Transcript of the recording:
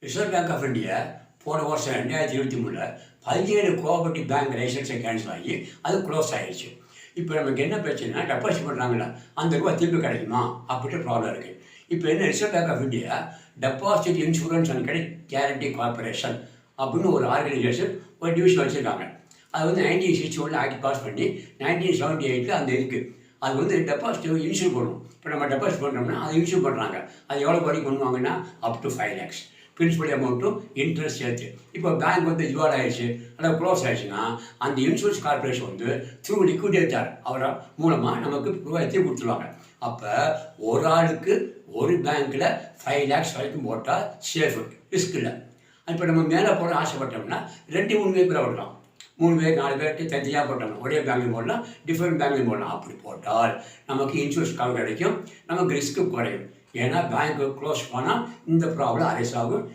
Reserve bank of India போன வருஷம் 2023 17 cooperative bank லைசன்ஸை cancel ஆகி அது க்ளோஸ் ஆகிடுச்சு. இப்போ நமக்கு என்ன பிரச்சனைனா டெபாசிட் பண்ணுறாங்களா அந்த ரூபா திருப்பி கிடைக்குமா அப்படின்ற ப்ராப்ளம் இருக்குது. இப்போ என்ன reserve bank of India deposit insurance and credit guarantee corporation அப்படின்னு ஒரு ஆர்கனைசேஷன் ஒரு டிவிஷன் வச்சுருக்காங்க. அது வந்து 1961 ஆக்ட் பாஸ் பண்ணி 1978 அந்த இருக்குது. அது வந்து டெபாசிட் இன்சூர் பண்ணும். இப்போ நம்ம டெபாசிட் பண்ணுறோம்னா அது இன்சூர் பண்ணுறாங்க. அது எவ்வளோ வரைக்கும் பண்ணுவாங்கன்னா அப் டு 5 lakhs பிரின்சிபல் அமௌண்ட்டும் இன்ட்ரெஸ்ட் சேர்த்து. இப்போ பேங்க் வந்து இதுவாக ஆயிடுச்சு ஆனால் க்ளோஸ் ஆயிடுச்சுன்னா அந்த இன்சூரன்ஸ் கார்பரேஷன் வந்து த்ரூ லிக்விடேட்டர் அவரை மூலமாக நமக்கு ரூபாய் கொடுத்துருவாங்க. அப்போ ஒரு ஆளுக்கு ஒரு பேங்க்கில் 5 lakhs வரைக்கும் போட்டால் சேஃபு, ரிஸ்க் இல்லை. இப்போ நம்ம மேலே போட ஆசைப்பட்டோம்னா 2-3 பேர் போடலாம். 3 பேர் 4 பேர்ட்டு தனியாக போட்டோம்னா ஒரே பேங்க்லையும் போடலாம், டிஃப்ரெண்ட் பேங்க்லையும் போடலாம். அப்படி போட்டால் நமக்கு இன்சூரன்ஸ் கவர் கிடைக்கும், நமக்கு ரிஸ்க்கு குறையும். ஏன்னா பேங்க்கு க்ளோஸ் பண்ணால் இந்த ப்ராப்ளம் அரைஸ் ஆகும்.